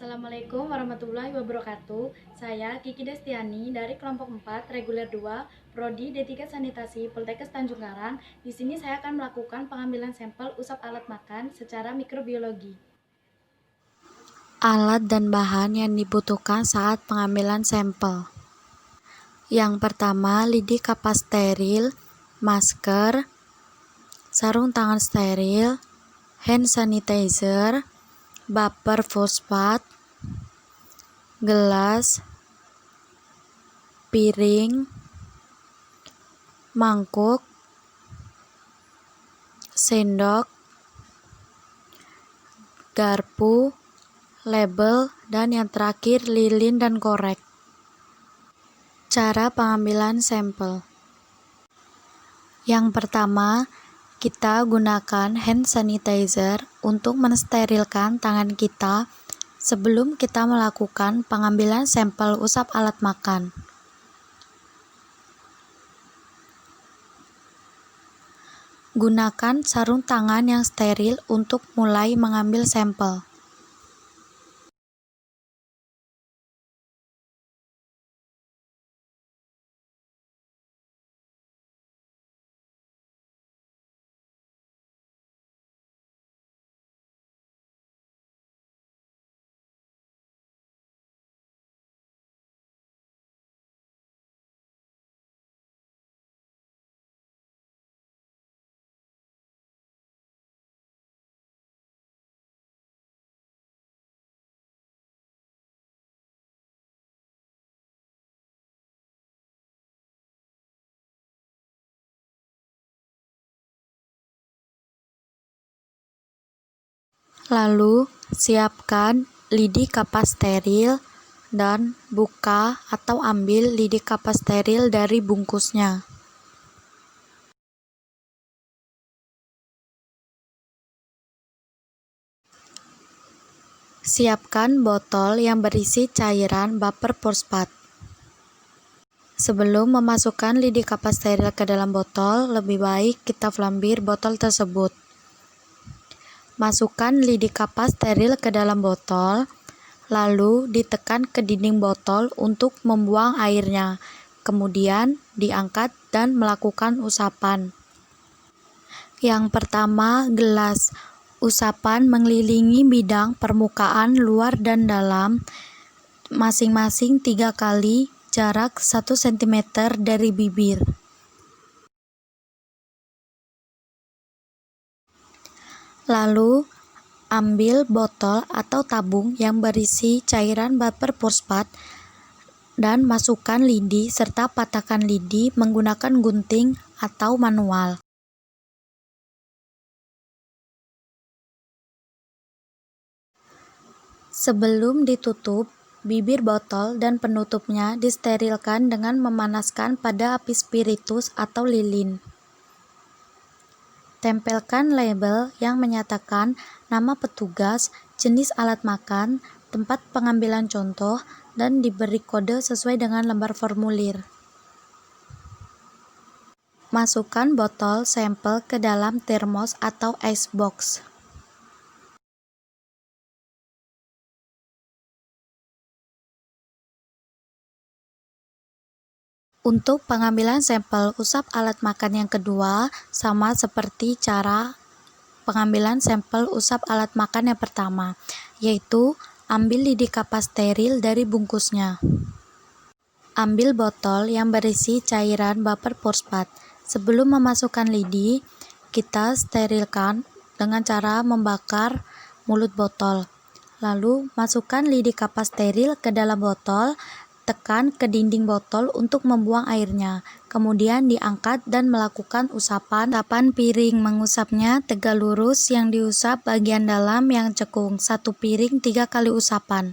Assalamualaikum warahmatullahi wabarakatuh. Saya Kiki Destiani dari kelompok 4 reguler 2 Prodi D3 Sanitasi Poltekkes Tanjung Karang. Di sini saya akan melakukan pengambilan sampel usap alat makan secara mikrobiologi. Alat dan bahan yang dibutuhkan saat pengambilan sampel. Yang pertama, lidi kapas steril, masker, sarung tangan steril, hand sanitizer, buffer fosfat, gelas, piring, mangkuk, sendok, garpu, label, dan yang terakhir lilin dan korek. Cara pengambilan sampel. Yang pertama, kita gunakan hand sanitizer untuk mensterilkan tangan kita sebelum kita melakukan pengambilan sampel usap alat makan. Gunakan sarung tangan yang steril untuk mulai mengambil sampel. Lalu, siapkan lidi kapas steril dan buka atau ambil lidi kapas steril dari bungkusnya. Siapkan botol yang berisi cairan buffer fosfat. Sebelum memasukkan lidi kapas steril ke dalam botol, lebih baik kita flambir botol tersebut. Masukkan lidi kapas steril ke dalam botol, lalu ditekan ke dinding botol untuk membuang airnya. Kemudian diangkat dan melakukan usapan. Yang pertama, gelas. Usapan mengelilingi bidang permukaan luar dan dalam masing-masing 3 kali, jarak 1 cm dari bibir. Lalu, ambil botol atau tabung yang berisi cairan buffer fosfat dan masukkan lidi serta patahkan lidi menggunakan gunting atau manual. Sebelum ditutup, bibir botol dan penutupnya disterilkan dengan memanaskan pada api spiritus atau lilin. Tempelkan label yang menyatakan nama petugas, jenis alat makan, tempat pengambilan contoh, dan diberi kode sesuai dengan lembar formulir. Masukkan botol sampel ke dalam termos atau icebox. Untuk pengambilan sampel usap alat makan yang kedua, sama seperti cara pengambilan sampel usap alat makan yang pertama, yaitu ambil lidi kapas steril dari bungkusnya. Ambil botol yang berisi cairan buffer fosfat. Sebelum memasukkan lidi, kita sterilkan dengan cara membakar mulut botol. Lalu, masukkan lidi kapas steril ke dalam botol, tekan ke dinding botol untuk membuang airnya. Kemudian diangkat dan melakukan usapan. Usapan piring mengusapnya tegak lurus, yang diusap bagian dalam yang cekung. 1 piring 3 kali usapan.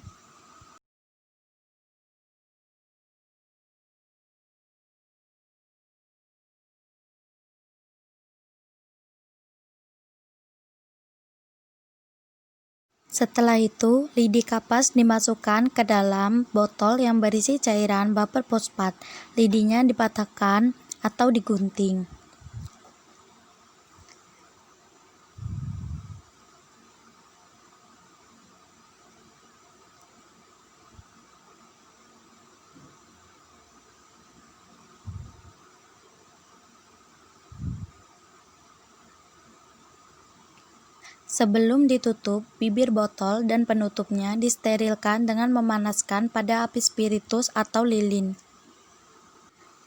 Setelah itu, lidi kapas dimasukkan ke dalam botol yang berisi cairan buffer fosfat. Lidinya dipatahkan atau digunting. Sebelum ditutup, bibir botol dan penutupnya disterilkan dengan memanaskan pada api spiritus atau lilin.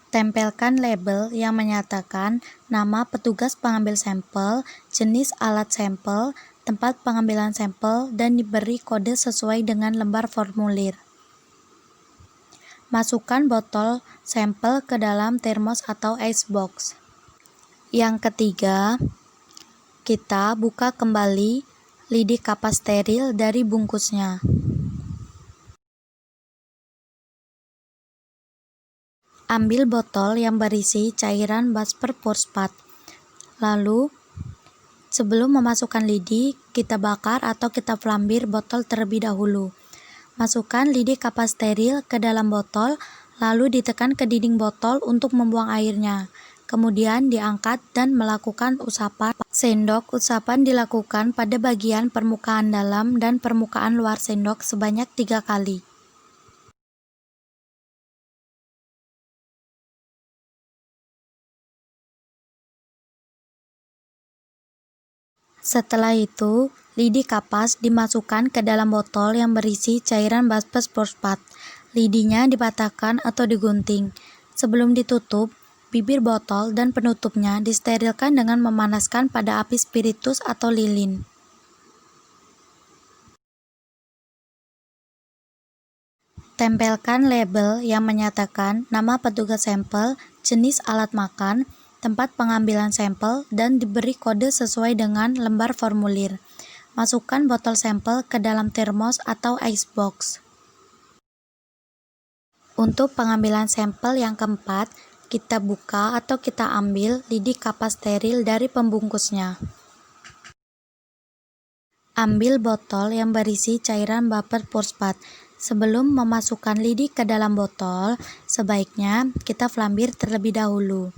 Tempelkan label yang menyatakan nama petugas pengambil sampel, jenis alat sampel, tempat pengambilan sampel, dan diberi kode sesuai dengan lembar formulir. Masukkan botol sampel ke dalam termos atau icebox. Yang ketiga, kita buka kembali lidi kapas steril dari bungkusnya. Ambil botol yang berisi cairan Basper Fosfat. Lalu, sebelum memasukkan lidi, kita bakar atau kita flambir botol terlebih dahulu. Masukkan lidi kapas steril ke dalam botol, lalu ditekan ke dinding botol untuk membuang airnya. Kemudian diangkat dan melakukan usapan. Sendok usapan dilakukan pada bagian permukaan dalam dan permukaan luar sendok sebanyak 3 kali. Setelah itu, lidi kapas dimasukkan ke dalam botol yang berisi cairan Basper Fosfat. Lidinya dipatahkan atau digunting. Sebelum ditutup, bibir botol dan penutupnya disterilkan dengan memanaskan pada api spiritus atau lilin. Tempelkan label yang menyatakan nama petugas sampel, jenis alat makan, tempat pengambilan sampel, dan diberi kode sesuai dengan lembar formulir. Masukkan botol sampel ke dalam termos atau icebox. Untuk pengambilan sampel yang keempat, kita buka atau kita ambil lidi kapas steril dari pembungkusnya. Ambil botol yang berisi cairan Basper Fosfat. Sebelum memasukkan lidi ke dalam botol, sebaiknya kita flambir terlebih dahulu.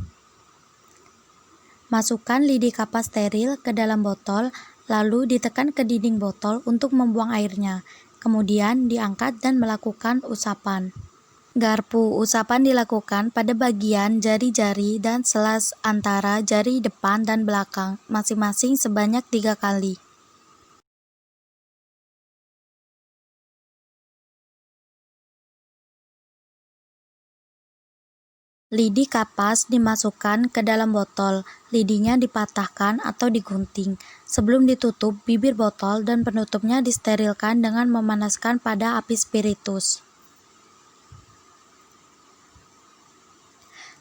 Masukkan lidi kapas steril ke dalam botol, lalu ditekan ke dinding botol untuk membuang airnya. Kemudian diangkat dan melakukan usapan. Garpu usapan dilakukan pada bagian jari-jari dan selas antara jari depan dan belakang, masing-masing sebanyak 3 kali. Lidi kapas dimasukkan ke dalam botol, lidinya dipatahkan atau digunting. Sebelum ditutup, bibir botol dan penutupnya disterilkan dengan memanaskan pada api spiritus.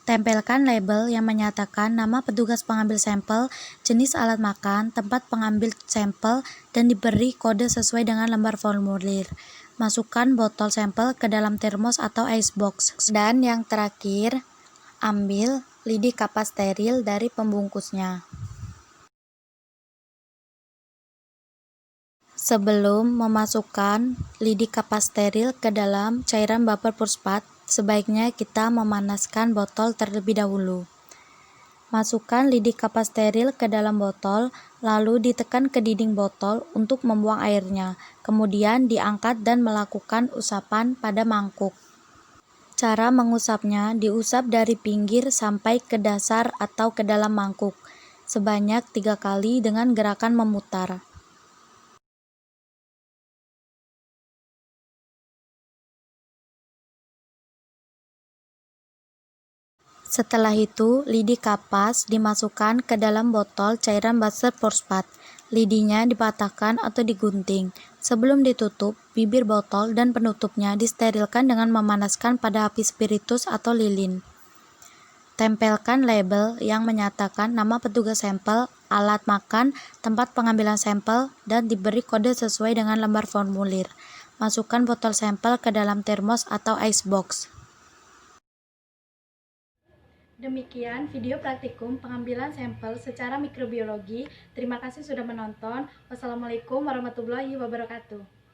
Tempelkan label yang menyatakan nama petugas pengambil sampel, jenis alat makan, tempat pengambil sampel, dan diberi kode sesuai dengan lembar formulir. Masukkan botol sampel ke dalam termos atau icebox. Dan yang terakhir, ambil lidi kapas steril dari pembungkusnya. Sebelum memasukkan lidi kapas steril ke dalam cairan Basper Fosfat, sebaiknya kita memanaskan botol terlebih dahulu. Masukkan lidi kapas steril ke dalam botol, lalu ditekan ke dinding botol untuk membuang airnya. Kemudian diangkat dan melakukan usapan pada mangkuk. Cara mengusapnya, diusap dari pinggir sampai ke dasar atau ke dalam mangkuk, sebanyak 3 kali dengan gerakan memutar. Setelah itu, lidi kapas dimasukkan ke dalam botol cairan Basper Fosfat. Lidinya dipatahkan atau digunting. Sebelum ditutup, bibir botol dan penutupnya disterilkan dengan memanaskan pada api spiritus atau lilin. Tempelkan label yang menyatakan nama petugas sampel, alat makan, tempat pengambilan sampel, dan diberi kode sesuai dengan lembar formulir. Masukkan botol sampel ke dalam termos atau icebox. Demikian video praktikum pengambilan sampel secara mikrobiologi. Terima kasih sudah menonton. Wassalamualaikum warahmatullahi wabarakatuh.